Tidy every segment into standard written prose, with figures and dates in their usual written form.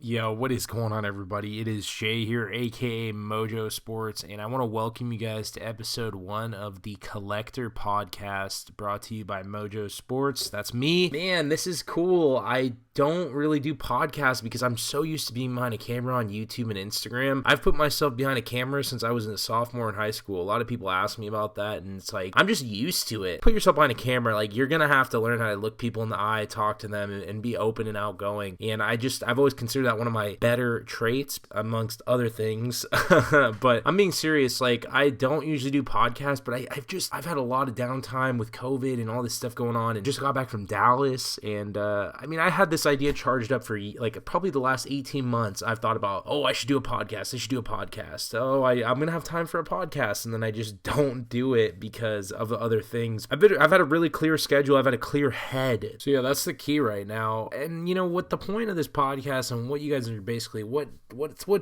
Yo, what is going on, everybody? It is Shay here, aka Mojo Sports, and I want to welcome you guys to episode 1 of the Collector Podcast, brought to you by Mojo Sports. That's me. Man, this is cool. I don't really do podcasts because I'm so used to being behind a camera on YouTube and Instagram. I've put myself behind a camera since I was a sophomore in high school. A lot of people ask me about that, and it's like, I'm just used to it. Put yourself behind a camera, like, you're gonna have to learn how to look people in the eye, talk to them, and be open and outgoing. And I've always considered that one of my better traits amongst other things. But I'm being serious. Like, I don't usually do podcasts, but I've had a lot of downtime with COVID and all this stuff going on, and just got back from Dallas. And I had this idea charged up for like probably the last 18 months. I've thought about, I should do a podcast. I'm gonna have time for a podcast, and then I just don't do it because of other things. I've had a really clear schedule. I've had a clear head. So yeah, that's the key right now. And you know what the point of this podcast and what you guys are basically what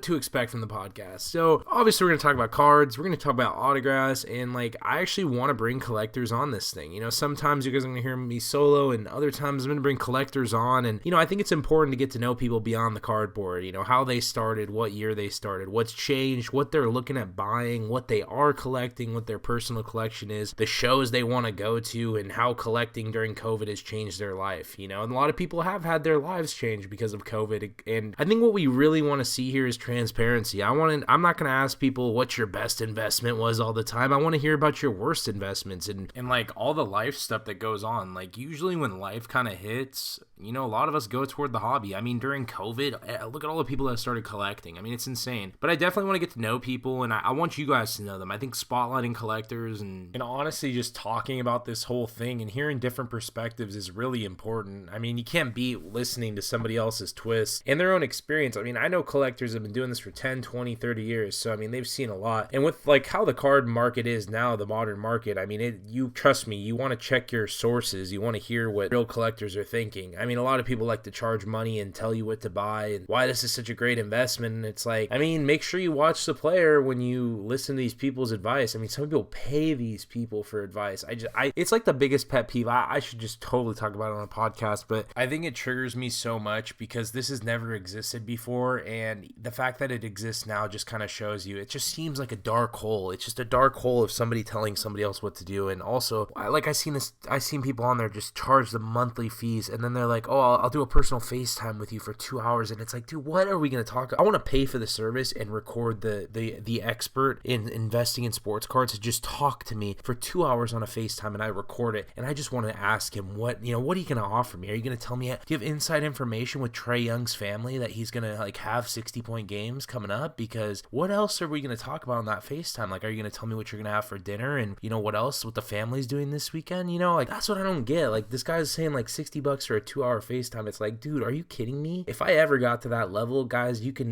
to expect from the podcast. So obviously we're going to talk about cards, we're going to talk about autographs, and like, I actually want to bring collectors on this thing. You know, sometimes you guys are going to hear me solo, and other times I'm going to bring collectors on. And you know, I think it's important to get to know people beyond the cardboard, you know, how they started, what year they started, what's changed, what they're looking at buying, what they are collecting, what their personal collection is, the shows they want to go to, and how collecting during COVID has changed their life. You know, and a lot of people have had their lives changed because of COVID. And I think what we really want to see here is transparency. I'm not going to ask people what your best investment was all the time. I want to hear about your worst investments and like all the life stuff that goes on. Like, usually when life kind of hits, you know, a lot of us go toward the hobby. I mean, during COVID, look at all the people that started collecting. I mean, it's insane. But I definitely want to get to know people, and I want you guys to know them. I think spotlighting collectors and honestly just talking about this whole thing and hearing different perspectives is really important. I mean, you can't beat listening to somebody else's twists and their own experience. I mean, I know collectors have been doing this for 10, 20, 30 years, so I mean, they've seen a lot. And with like how the card market is now, the modern market, I mean, you trust me, you want to check your sources. You want to hear what real collectors are thinking. I mean, a lot of people like to charge money and tell you what to buy and why this is such a great investment. And it's like, I mean, make sure you watch the player when you listen to these people's advice. I mean, some people pay these people for advice. It's like the biggest pet peeve. I should just totally talk about it on a podcast, but I think it triggers me so much because this has never existed before, and the fact that it exists now just kind of shows you, it just seems like a dark hole. It's just a dark hole of somebody telling somebody else what to do. And also, I've seen people on there just charge the monthly fees, and then they're like, I'll do a personal FaceTime with you for 2 hours, and it's like, dude, what are we going to talk? I want to pay for the service and record the expert in investing in sports cards to just talk to me for 2 hours on a FaceTime, and I record it, and I just want to ask him what are you going to offer me? Are you going to tell me, do you have inside information with Trae Young's family that he's going to like have 60-point games coming up? Because what else are we going to talk about on that FaceTime? Like, are you going to tell me what you're going to have for dinner, and you know what else, what the family's doing this weekend? You know, like, that's what I don't get. Like, this guy's saying like $60 for a 2-hour FaceTime. It's like, dude, are you kidding me? If I ever got to that level, guys, you can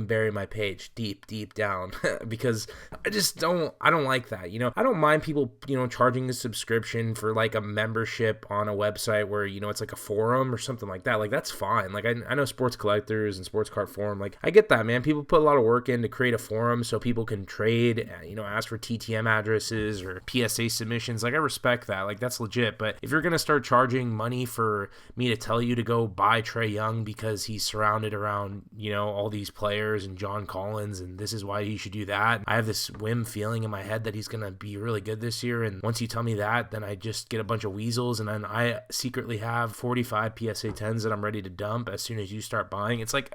bury my page deep down because I don't like that. You know, I don't mind people, you know, charging a subscription for like a membership on a website where, you know, it's like a forum or something like that. Like, that's fine. Like, I know sports collectors and sports card forum. Like, I get that, man. People put a lot of work in to create a forum so people can trade, you know, ask for TTM addresses or PSA submissions. Like, I respect that. Like, that's legit. But if you're going to start charging money for me to tell you to go buy Trae Young because he's surrounded around, you know, all these players and John Collins, and this is why he should do that, I have this whim feeling in my head that he's going to be really good this year. And once you tell me that, then I just get a bunch of weasels, and then I secretly have 45 PSA 10s that I'm ready to dump as soon as you start buying. It's like,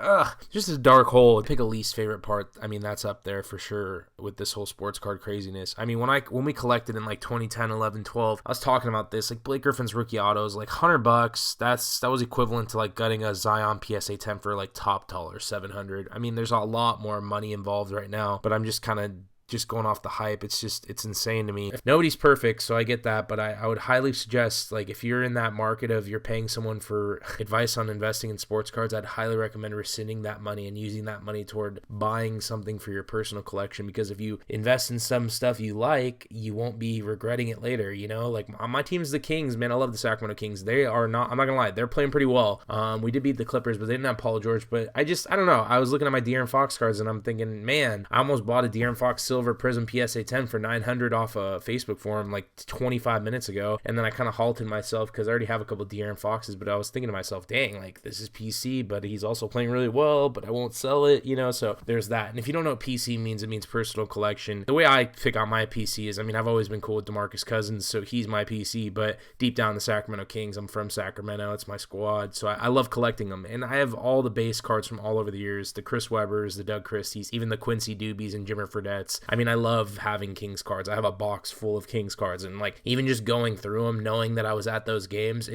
just a dark hole. Pick a least favorite part. I mean, that's up there for sure with this whole sports card craziness. I mean, when we collected in like 2010, 11, 12, I was talking about this, like Blake Griffin's rookie autos, like $100. That was equivalent to like gutting a Zion PSA 10 for like top dollar, 700. I mean, there's a lot more money involved right now, but I'm just kind of just going off the hype. It's insane to me. Nobody's perfect, so I get that, but I would highly suggest, like, if you're in that market of you're paying someone for advice on investing in sports cards, I'd highly recommend rescinding that money and using that money toward buying something for your personal collection, because if you invest in some stuff you like, you won't be regretting it later, you know? Like, my team's the Kings, man. I love the Sacramento Kings. They are not, I'm not gonna lie, they're playing pretty well. We did beat the Clippers, but they didn't have Paul George, but I don't know. I was looking at my De'Aaron Fox cards, and I'm thinking, man, I almost bought a De'Aaron Fox silver Silver Prism PSA 10 for 900 off a Facebook forum like 25 minutes ago, and then I kind of halted myself because I already have a couple of De'Aaron Foxes, but I was thinking to myself, dang, like this is PC, but he's also playing really well, but I won't sell it, so there's that. And if you don't know what PC means, it means personal collection. The way I pick out my PC is, I've always been cool with DeMarcus Cousins, so he's my PC, but deep down the Sacramento Kings, I'm from Sacramento, it's my squad, so I love collecting them, and I have all the base cards from all over the years, the Chris Webbers, the Doug Christies, even the Quincy Doobies and Jimmer Fredette's. I love having Kings cards. I have a box full of Kings cards, and like even just going through them, knowing that I was at those games,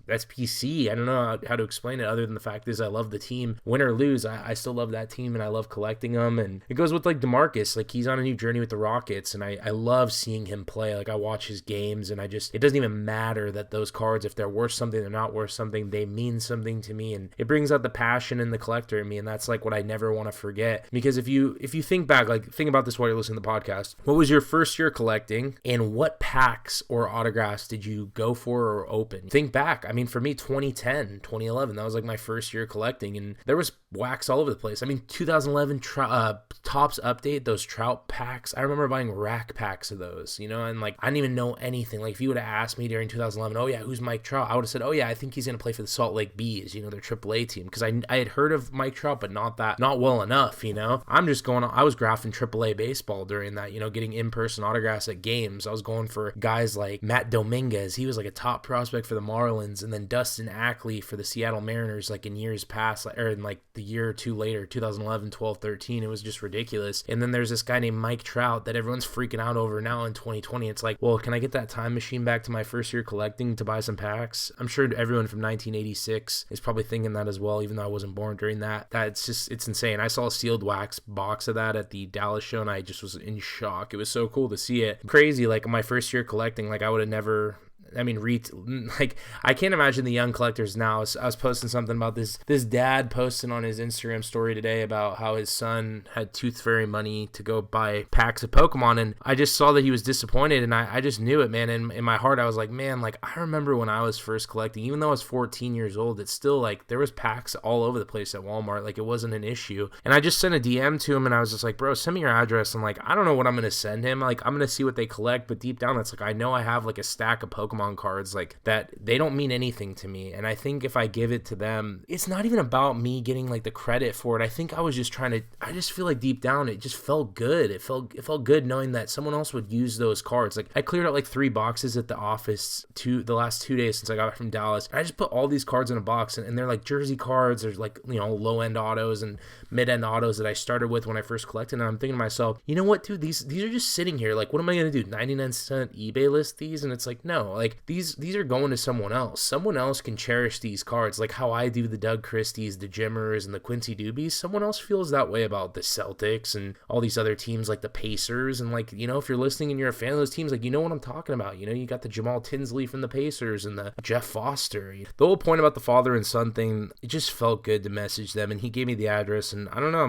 that's PC. I don't know how to explain it other than the fact is I love the team. Win or lose, I still love that team, and I love collecting them. And it goes with like DeMarcus. Like he's on a new journey with the Rockets, and I love seeing him play. Like I watch his games, and it doesn't even matter that those cards, if they're worth something, they're not worth something, they mean something to me. And it brings out the passion and the collector in me, and that's like what I never want to forget. Because if you think back, like think about this while you're listening to the podcast. What was your first year collecting, and what packs or autographs did you go for or open? Think back. For me, 2010, 2011, that was like my first year collecting, and there was wax all over the place. 2011 Topps Update, those Trout packs, I remember buying rack packs of those, and like I didn't even know anything. Like if you would have asked me during 2011, oh yeah, who's Mike Trout? I would have said, oh yeah, I think he's going to play for the Salt Lake Bees, their AAA team, because I had heard of Mike Trout, but not well enough, I was graphing AAA baseball during that, getting in-person autographs at games. I was going for guys like Matt Dominguez. He was like a top prospect for the Marlins, and then Dustin Ackley for the Seattle Mariners, like in years past, or in like the year or two later, 2011, 12, 13. It was just ridiculous. And then there's this guy named Mike Trout that everyone's freaking out over now in 2020. It's like, well, can I get that time machine back to my first year collecting to buy some packs? I'm sure everyone from 1986 is probably thinking that as well, even though I wasn't born during that. It's insane. I saw a sealed wax box of that at the Dallas show, and I just was in shock. It was so cool to see it. Crazy, like my first year collecting, like I would have never... I can't imagine the young collectors now. I was posting something about this dad posting on his Instagram story today about how his son had Tooth Fairy money to go buy packs of Pokemon, and I just saw that he was disappointed, and I just knew it, man. And in my heart, I was like, man, like I remember when I was first collecting, even though I was 14 years old, it's still like there was packs all over the place at Walmart. Like it wasn't an issue. And I just sent a DM to him, and I was just like, bro, send me your address. I'm like, I don't know what I'm going to send him. Like I'm going to see what they collect, but deep down, that's like, I know I have like a stack of Pokemon cards like that. They don't mean anything to me, and I think if I give it to them, it's not even about me getting like the credit for it. I think I was just I just feel like deep down it just felt good. It felt good knowing that someone else would use those cards. Like I cleared out like 3 boxes at the office the last 2 days since I got back from Dallas. I just put all these cards in a box, and they're like jersey cards. There's like low end autos and mid end autos that I started with when I first collected, and I'm thinking to myself, you know what, dude, these are just sitting here. Like what am I gonna do, 99-cent eBay list these? And it's like, no, like these are going to someone else. Someone else can cherish these cards like how I do the Doug Christies, the Jimmers, and the Quincy Doobies. Someone else feels that way about the Celtics and all these other teams like the Pacers. And like, if you're listening and you're a fan of those teams, like, you know what I'm talking about. You got the Jamal Tinsley from the Pacers and the Jeff Foster. The whole point about the father and son thing, it just felt good to message them, and he gave me the address, and I don't know,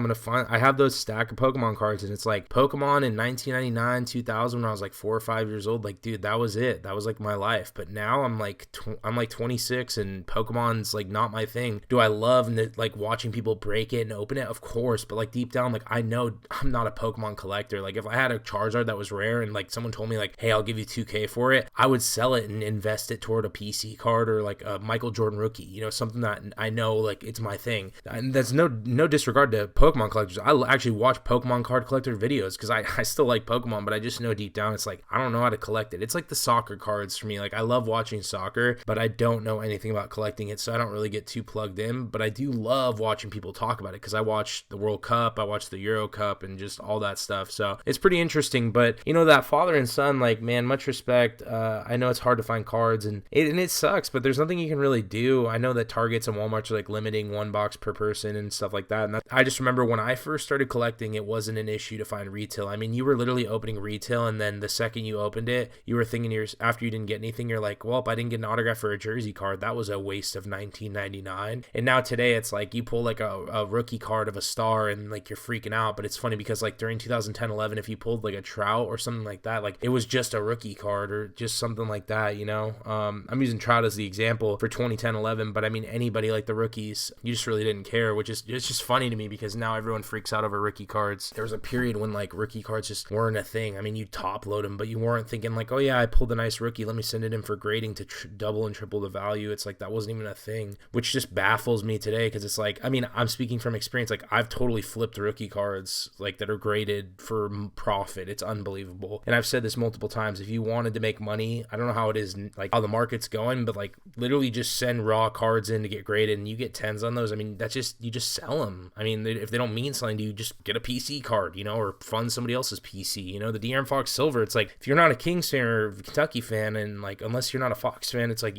I have those stack of Pokemon cards, and it's like Pokemon in 1999, 2000, when I was like 4 or 5 years old. Like, dude, that was it. That was like my life. But now I'm like 26, and Pokemon's like not my thing. Do I love like watching people break it and open it? Of course, but like deep down, like I know I'm not a Pokemon collector. Like if I had a Charizard that was rare and like someone told me like, hey, I'll give you $2,000 for it, I would sell it and invest it toward a PC card or like a Michael Jordan rookie, something that I know like it's my thing. And that's no disregard to Pokemon collectors. I actually watch Pokemon card collector videos because I still like Pokemon, but I just know deep down it's like I don't know how to collect it. It's like the soccer cards for me. Like I love watching soccer, but I don't know anything about collecting it, so I don't really get too plugged in. But I do love watching people talk about it because I watch the World Cup, I watch the Euro Cup, and just all that stuff. So it's pretty interesting. But that father and son, like, man, much respect. I know it's hard to find cards, and it sucks, but there's nothing you can really do. I know that Targets and Walmarts are like limiting 1 box per person and stuff like that. And I just remember when I first started collecting, it wasn't an issue to find retail. I mean, you were literally opening retail, and then the second you opened it, you were thinking after you didn't get anything, you're like, well, if I didn't get an autograph for a jersey card, that was a waste of $19.99. And now today it's like you pull like a rookie card of a star and like you're freaking out. But it's funny because like during 2010-11, if you pulled like a Trout or something like that, like it was just a rookie card or just something like that, you know. I'm using Trout as the example for 2010-11, but I mean anybody like the rookies, you just really didn't care, which is, it's just funny to me because now everyone freaks out over rookie cards. There was a period when like rookie cards just weren't a thing. I mean, you top load them, but you weren't thinking like, oh yeah, I pulled a nice rookie, let me send it in for grading to double and triple the value. It's like that wasn't even a thing, which just baffles me today because it's like, I mean, I'm speaking from experience. Like I've totally flipped rookie cards like that are graded for profit. It's unbelievable. And I've said this multiple times. If you wanted to make money, I don't know how it is, like how the market's going, but like literally just send raw cards in to get graded and you get 10s on those. I mean, that's just, you just sell them. I mean, if they don't mean something to you, just get a PC card, you know, or fund somebody else's PC, you know. The De'Aaron Fox Silver, it's like if you're not a Kings fan or Kentucky fan, and like unless you're not a Fox fan, it's like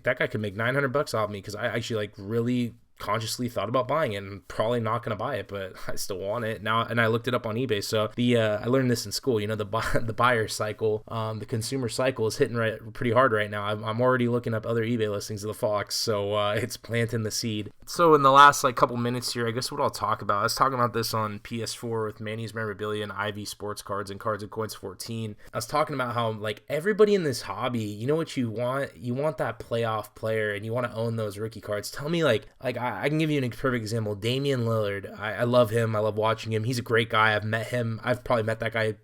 that guy could make $900 off me because I actually like really consciously thought about buying it and probably not going to buy it, but I still want it now. And I looked it up on eBay. So I learned this in school, you know, the buyer cycle, the consumer cycle is hitting pretty hard right now. I'm already looking up other eBay listings of the Fox. So it's planting the seed. So in the last like couple minutes here, I guess what I'll talk about, I was talking about this on PS4 with Manny's Memorabilia and Ivy Sports Cards and Cards and Coins 14. I was talking about how like everybody in this hobby, you know what you want? You want that playoff player and you want to own those rookie cards. Tell me like I can give you a perfect example. Damian Lillard. I love him. I love watching him. He's a great guy. I've met him. I've probably met that guy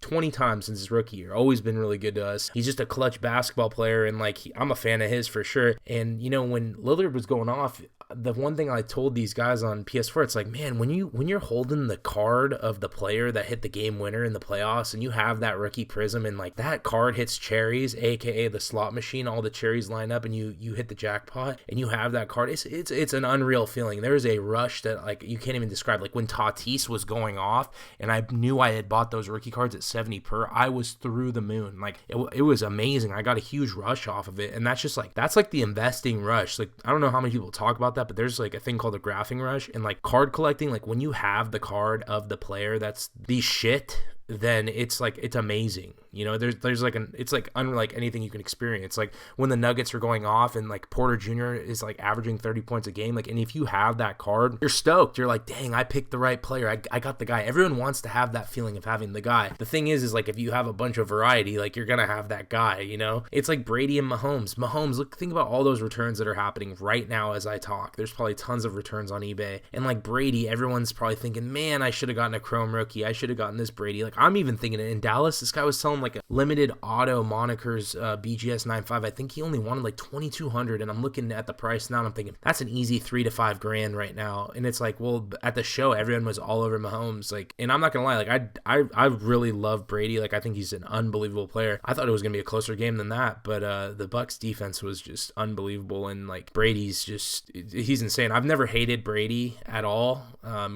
20 times since his rookie year. Always been really good to us. He's just a clutch basketball player, and like I'm a fan of his for sure. And you know, when Lillard was going off, the one thing I told these guys on PS4, it's like, man, when you're holding the card of the player that hit the game winner in the playoffs, and you have that rookie prism, and like that card hits cherries, aka the slot machine, all the cherries line up, and you hit the jackpot, and you have that card. It's an unreal feeling. There's a rush that like you can't even describe. Like when Tatis was going off, and I knew I had bought those rookie cards at 70 per, I was through the moon. Like it was amazing. I got a huge rush off of it, and that's like the investing rush. Like I don't know how many people talk about that, but there's like a thing called a graphing rush, and like card collecting, like when you have the card of the player that's the shit, then it's like, it's amazing. You know, there's like it's like unlike anything you can experience. Like when the Nuggets are going off and like Porter Jr. is like averaging 30 points a game, like, and if you have that card, you're stoked. You're like, dang, I picked the right player. I got the guy. Everyone wants to have that feeling of having the guy. The thing is like if you have a bunch of variety, like you're gonna have that guy, you know. It's like Brady and Mahomes, look, think about all those returns that are happening right now as I talk. There's probably tons of returns on eBay, and like Brady, everyone's probably thinking, man, I should have gotten a chrome rookie. I should have gotten this Brady. Like I'm even thinking it in Dallas. This guy was selling like a limited auto monikers BGS 95. I think he only wanted like 2,200, and I'm looking at the price now and I'm thinking that's an easy $3 to $5 grand right now. And it's like, well, at the show everyone was all over Mahomes, like, and I'm not gonna lie, like I really love Brady. Like I think he's an unbelievable player. I thought it was gonna be a closer game than that, but the Bucs defense was just unbelievable, and like Brady's just, he's insane. I've never hated Brady at all,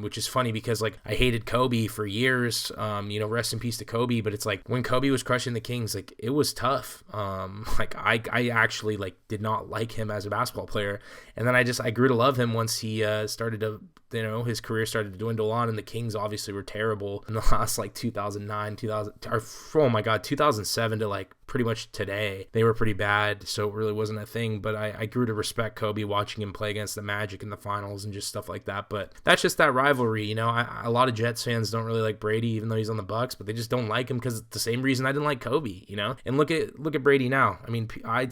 which is funny because like I hated Kobe for years, you know, rest in peace to Kobe, but it's like when Kobe was crushing the Kings, like it was tough. Like I actually like did not like him as a basketball player, and then I grew to love him once he started to, you know, his career started to dwindle on, and the Kings obviously were terrible in the last like 2009, 2007 to like pretty much today. They were pretty bad, so it really wasn't a thing, but I grew to respect Kobe watching him play against the Magic in the finals and just stuff like that. But that's just that rivalry, you know. A lot of Jets fans don't really like Brady, even though he's on the Bucks, but they just don't like him because it's the same reason I didn't like Kobe, you know. And look at Brady now. I mean, I'm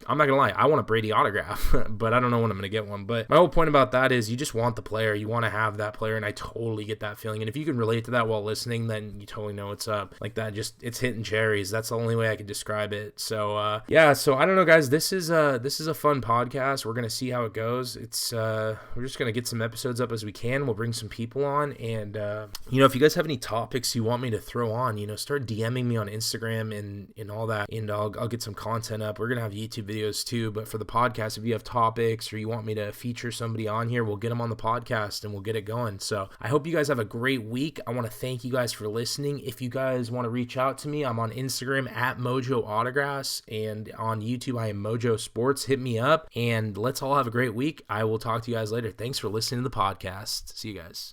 not gonna lie, I want a Brady autograph, but I don't know when I'm gonna get one. But my whole point about that is you just want the player, you want to have that player, and I totally get that feeling. And if you can relate to that while listening, then you totally know what's up. Like that, just, it's hitting cherries. That's the only way I could describe it. So yeah, so I don't know, guys. This is a fun podcast. We're gonna see how it goes. It's we're just gonna get some episodes up as we can. We'll bring some people on, and you know, if you guys have any topics you want me to throw on, you know, start DMing me on Instagram and all that, and I'll get some content up. We're gonna have YouTube videos too, but for the podcast, if you have topics or you want me to feature somebody on here, we'll get them on the podcast and we'll get it going. So I hope you guys have a great week. I want to thank you guys for listening. If you guys want to reach out to me, I'm on Instagram at Mojo Autographs, and on YouTube I am Mojo Sports. Hit me up, and let's all have a great week. I will talk to you guys later. Thanks for listening to the podcast. See you guys.